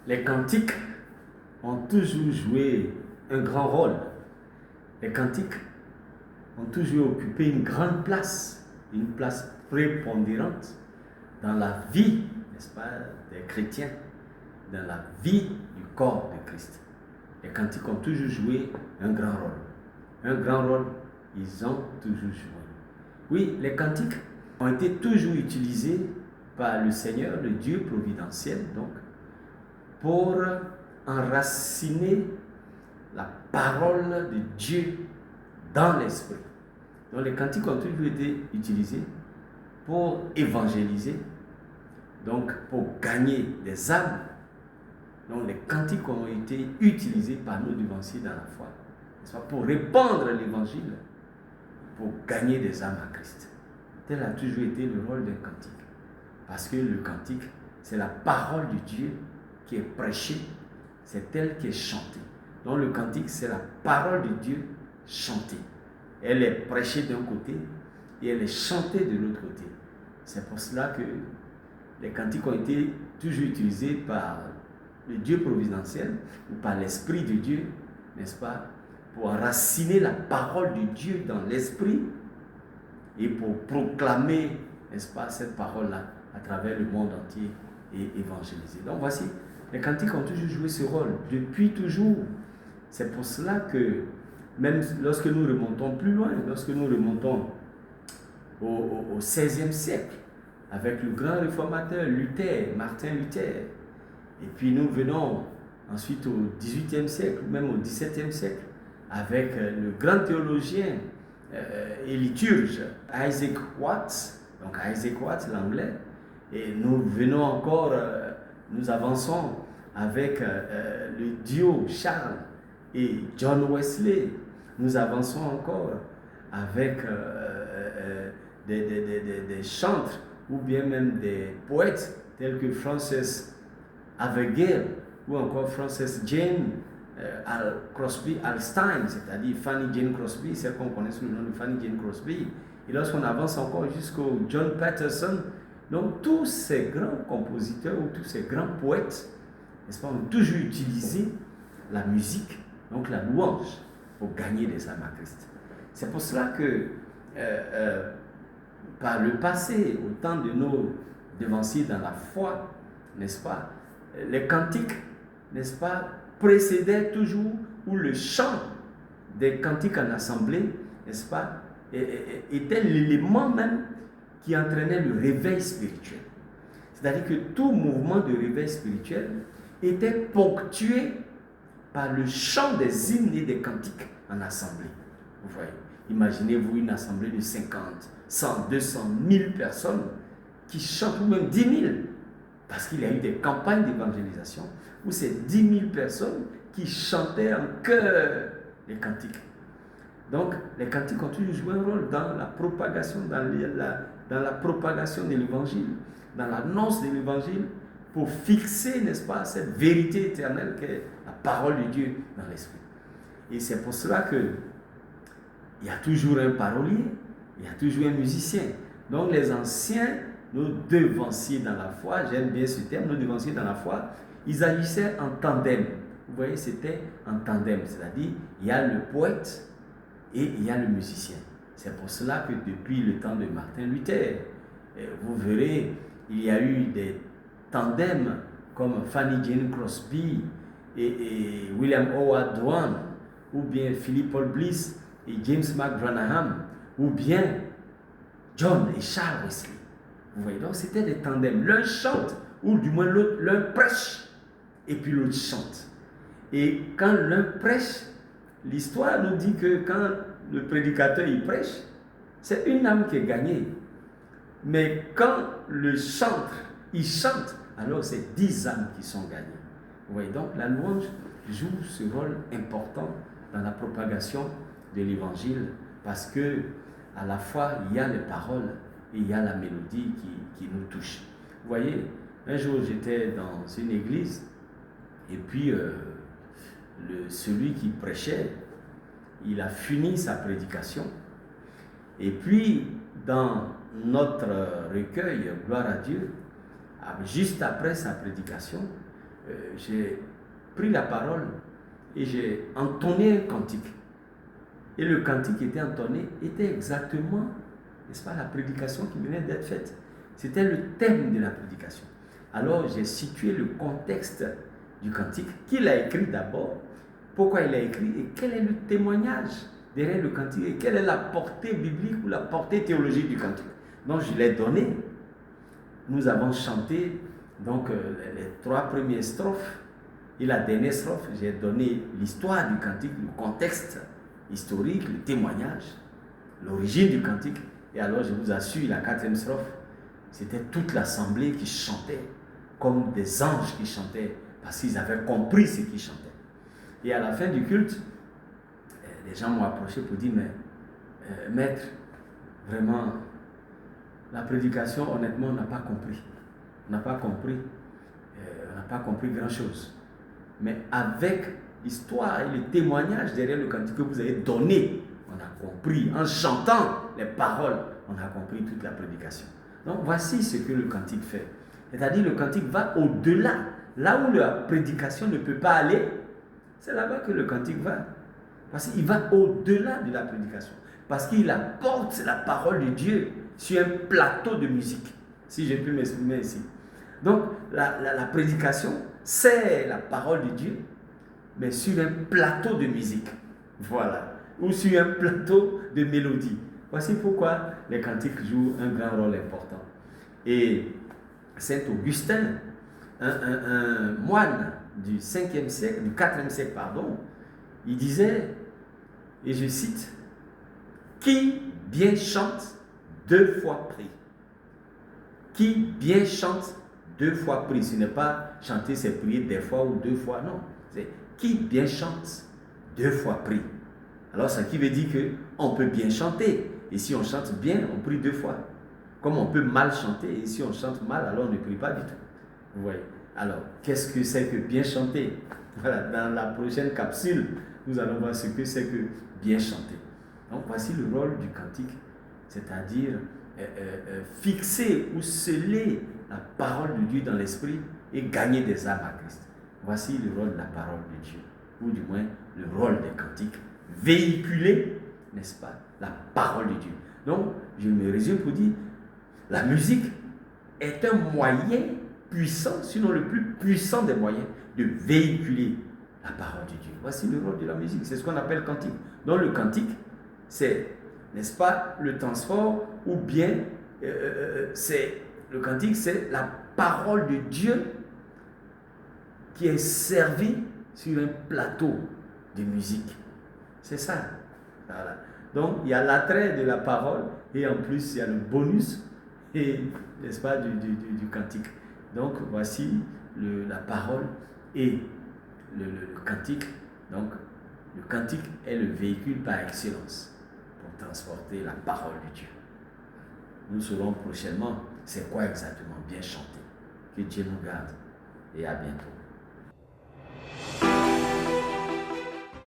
les cantiques ont toujours joué un grand rôle. Les cantiques ont toujours occupé une grande place, une place prépondérante dans la vie, n'est-ce pas, des chrétiens, dans la vie du corps de Christ. Les cantiques ont toujours joué un grand rôle. Un grand rôle, ils ont toujours joué. Oui, les cantiques ont été toujours utilisés par le Seigneur, le Dieu providentiel, donc, pour enraciner la parole de Dieu dans l'esprit. Donc les cantiques ont toujours été utilisés pour évangéliser, donc pour gagner des âmes. Donc les cantiques ont été utilisés par nos devanciers dans la foi, n'est-ce pas, pour répandre l'évangile, pour gagner des âmes à Christ. Tel a toujours été le rôle d'un cantique. Parce que le cantique, c'est la parole de Dieu qui est prêchée, c'est elle qui est chantée. Donc le cantique, c'est la parole de Dieu chantée. Elle est prêchée d'un côté et elle est chantée de l'autre côté. C'est pour cela que les cantiques ont été toujours utilisés par le Dieu providentiel ou par l'Esprit de Dieu, n'est-ce pas, pour enraciner la parole de Dieu dans l'esprit et pour proclamer, n'est-ce pas, cette parole-là à travers le monde entier et évangéliser. Donc voici, les cantiques ont toujours joué ce rôle, depuis toujours. C'est pour cela que même lorsque nous remontons plus loin, lorsque nous remontons au XVIe siècle, avec le grand réformateur Luther, Martin Luther, et puis nous venons ensuite au XVIIIe siècle, même au XVIIe siècle, avec le grand théologien et liturge Isaac Watts, donc Isaac Watts l'anglais, et nous venons encore, nous avançons avec le duo Charles et John Wesley, nous avançons encore avec des chantres ou bien même des poètes tels que Frances Abigail ou encore Frances Jane Crosby Alstein, c'est-à-dire Fanny Jane Crosby, celle qu'on connaît sous le nom de Fanny Jane Crosby. Et lorsqu'on avance encore jusqu'au John Patterson, donc tous ces grands compositeurs ou tous ces grands poètes, n'est-ce pas, ont toujours utilisé la musique, donc la louange, pour gagner des âmes à Christ. C'est pour cela que par le passé, au temps de nos devanciers dans la foi, n'est-ce pas, les cantiques, n'est-ce pas, précédaient toujours, ou le chant des cantiques en assemblée, n'est-ce pas, était l'élément même qui entraînait le réveil spirituel. C'est-à-dire que tout mouvement de réveil spirituel était ponctué par le chant des hymnes et des cantiques en assemblée. Vous voyez, imaginez-vous une assemblée de 50, 100, 200, 1000 personnes qui chantent, ou même 10 000, parce qu'il y a eu des campagnes d'évangélisation où c'est 10 000 personnes qui chantaient en chœur les cantiques. Donc, les cantiques ont toujours joué un rôle dans la propagation, dans la propagation de l'évangile, dans l'annonce de l'évangile, pour fixer, n'est-ce pas, cette vérité éternelle qu'est la parole de Dieu dans l'esprit. Et c'est pour cela que il y a toujours un parolier, il y a toujours un musicien. Donc les anciens, nos devanciers dans la foi, j'aime bien ce terme, nos devanciers dans la foi, ils agissaient en tandem. Vous voyez, c'était en tandem, c'est-à-dire il y a le poète et il y a le musicien. C'est pour cela que depuis le temps de Martin Luther, vous verrez, il y a eu des tandems comme Fanny Jane Crosby et William Howard Doane, ou bien Philip Paul Bliss et James McBranham, ou bien John et Charles Wesley. Vous voyez, donc c'était des tandems. L'un chante, ou du moins l'un prêche, et puis l'autre chante. Et quand l'un prêche, l'histoire nous dit que quand le prédicateur il prêche, c'est une âme qui est gagnée. Mais quand le chantre, il chante, alors c'est 10 âmes qui sont gagnées. Vous voyez, donc la louange joue ce rôle important dans la propagation de l'évangile, parce que à la fois il y a les paroles et il y a la mélodie qui nous touche. Vous voyez, un jour j'étais dans une église et puis celui qui prêchait, il a fini sa prédication, et puis dans notre recueil Gloire à Dieu, juste après sa prédication, j'ai pris la parole et j'ai entonné un cantique. Et le cantique qui était entonné était exactement, n'est-ce pas, la prédication qui venait d'être faite. C'était le thème de la prédication. Alors j'ai situé le contexte du cantique, qu'il a écrit d'abord, pourquoi il a écrit et quel est le témoignage derrière le cantique et quelle est la portée biblique ou la portée théologique du cantique. Donc je l'ai donné. Nous avons chanté donc les 3 premières strophes et la dernière strophe, j'ai donné l'histoire du cantique, le contexte historique, le témoignage, l'origine du cantique. Et alors je vous assure, la 4e strophe, c'était toute l'assemblée qui chantait comme des anges qui chantaient parce qu'ils avaient compris ce qu'ils chantaient. Et à la fin du culte, les gens m'ont approché pour dire, mais maître, vraiment, la prédication, honnêtement, on n'a pas compris. On n'a pas compris. On n'a pas compris grand-chose. Mais avec l'histoire et le témoignage derrière le cantique que vous avez donné, on a compris. En chantant les paroles, on a compris toute la prédication. Donc voici ce que le cantique fait. C'est-à-dire le cantique va au-delà. Là où la prédication ne peut pas aller, c'est là-bas que le cantique va. Parce qu'il va au-delà de la prédication. Parce qu'il apporte la parole de Dieu sur un plateau de musique. Si j'ai pu m'exprimer ici. Donc la prédication, c'est la parole de Dieu, mais sur un plateau de musique. Voilà. Ou sur un plateau de mélodie. Voici pourquoi les cantiques jouent un grand rôle important. Et Saint Augustin, un moine du 5e siècle, du 4e siècle, pardon, il disait, et je cite, « Qui bien chante 2 fois prie. » Qui bien chante 2 fois prie. Ce n'est pas chanter ses prières des fois ou 2 fois, non. C'est qui bien chante 2 fois prie. Alors, ça qui veut dire qu'on peut bien chanter. Et si on chante bien, on prie 2 fois. Comme on peut mal chanter, et si on chante mal, alors on ne prie pas du tout. Vous voyez. Alors, qu'est-ce que c'est que bien chanter? Voilà, dans la prochaine capsule, nous allons voir ce que c'est que bien chanter. Donc, voici le rôle du cantique, c'est-à-dire fixer ou sceller la parole de Dieu dans l'esprit et gagner des âmes à Christ. Voici le rôle de la parole de Dieu, ou du moins le rôle des cantiques. Véhiculer, n'est-ce pas, la parole de Dieu. Donc, je me résume pour dire, la musique est un moyen puissant, sinon le plus puissant des moyens, de véhiculer la parole de Dieu. Voici le rôle de la musique, c'est ce qu'on appelle cantique. Donc le cantique, c'est, n'est-ce pas, le transport, ou bien, le cantique, c'est la parole de Dieu qui est servie sur un plateau de musique. C'est ça. Voilà. Donc, il y a l'attrait de la parole et en plus, il y a le bonus, et, n'est-ce pas, du cantique. Donc, voici la parole et le cantique. Donc, le cantique est le véhicule par excellence pour transporter la parole de Dieu. Nous saurons prochainement c'est quoi exactement bien chanter. Que Dieu nous garde et à bientôt.